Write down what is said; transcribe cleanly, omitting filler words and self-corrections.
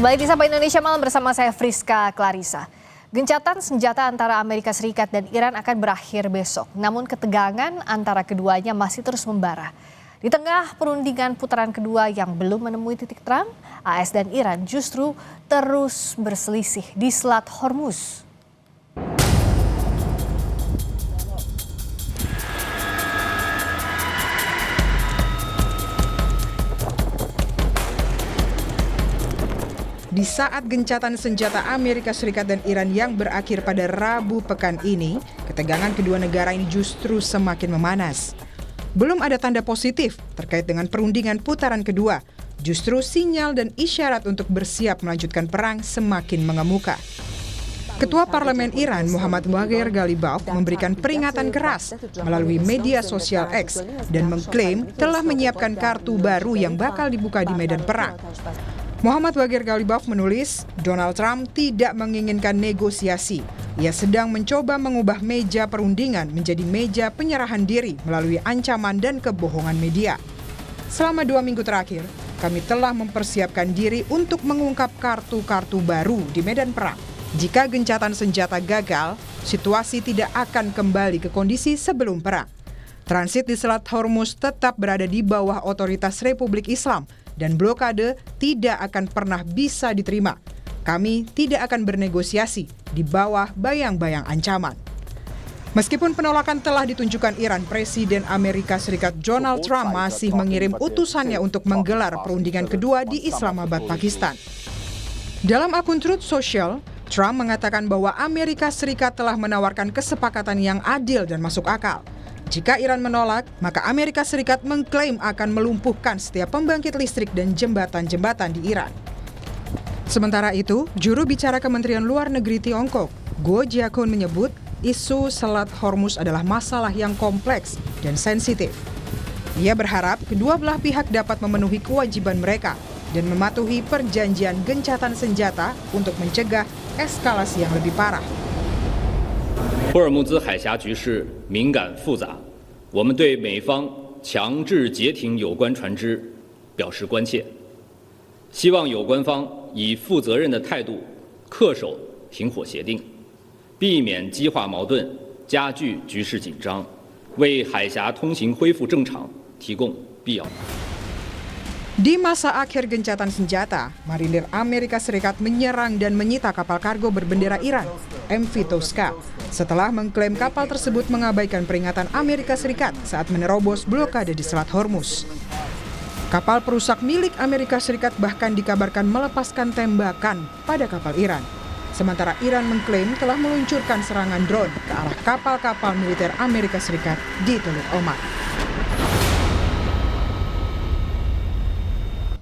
Kembali di Sapa Indonesia Malam bersama saya Friska Clarissa. Gencatan senjata antara Amerika Serikat dan Iran akan berakhir besok. Namun ketegangan antara keduanya masih terus membara. Di tengah perundingan putaran kedua yang belum menemui titik terang, AS dan Iran justru terus berselisih di Selat Hormuz. Di saat gencatan senjata Amerika Serikat dan Iran yang berakhir pada Rabu pekan ini, ketegangan kedua negara ini justru semakin memanas. Belum ada tanda positif terkait dengan perundingan putaran kedua. Justru sinyal dan isyarat untuk bersiap melanjutkan perang semakin mengemuka. Ketua Parlemen Iran Muhammad Baghir Ghalibaf memberikan peringatan keras melalui media sosial X dan mengklaim telah menyiapkan kartu baru yang bakal dibuka di medan perang. Muhammad Baghir Ghalibaf menulis, Donald Trump tidak menginginkan negosiasi. Ia sedang mencoba mengubah meja perundingan menjadi meja penyerahan diri melalui ancaman dan kebohongan media. Selama 2 minggu terakhir, kami telah mempersiapkan diri untuk mengungkap kartu-kartu baru di medan perang. Jika gencatan senjata gagal, situasi tidak akan kembali ke kondisi sebelum perang. Transit di Selat Hormuz tetap berada di bawah otoritas Republik Islam dan blokade tidak akan pernah bisa diterima. Kami tidak akan bernegosiasi di bawah bayang-bayang ancaman. Meskipun penolakan telah ditunjukkan Iran, Presiden Amerika Serikat Donald Trump masih mengirim utusannya untuk menggelar perundingan kedua di Islamabad, Pakistan. Dalam akun Truth Social, Trump mengatakan bahwa Amerika Serikat telah menawarkan kesepakatan yang adil dan masuk akal. Jika Iran menolak, maka Amerika Serikat mengklaim akan melumpuhkan setiap pembangkit listrik dan jembatan-jembatan di Iran. Sementara itu, juru bicara Kementerian Luar Negeri Tiongkok, Guo Jiakun menyebut isu Selat Hormuz adalah masalah yang kompleks dan sensitif. Ia berharap kedua belah pihak dapat memenuhi kewajiban mereka dan mematuhi perjanjian gencatan senjata untuk mencegah eskalasi yang lebih parah. 霍尔木兹海峡局势敏感复杂，我们对美方强制截停有关船只表示关切，希望有关方以负责任的态度恪守停火协定，避免激化矛盾、加剧局势紧张，为海峡通行恢复正常提供必要。 Di masa akhir gencatan senjata, marinir Amerika Serikat menyerang dan menyita kapal kargo berbendera Iran, MV Tosca, setelah mengklaim kapal tersebut mengabaikan peringatan Amerika Serikat saat menerobos blokade di Selat Hormuz. Kapal perusak milik Amerika Serikat bahkan dikabarkan melepaskan tembakan pada kapal Iran. Sementara Iran mengklaim telah meluncurkan serangan drone ke arah kapal-kapal militer Amerika Serikat di Teluk Oman.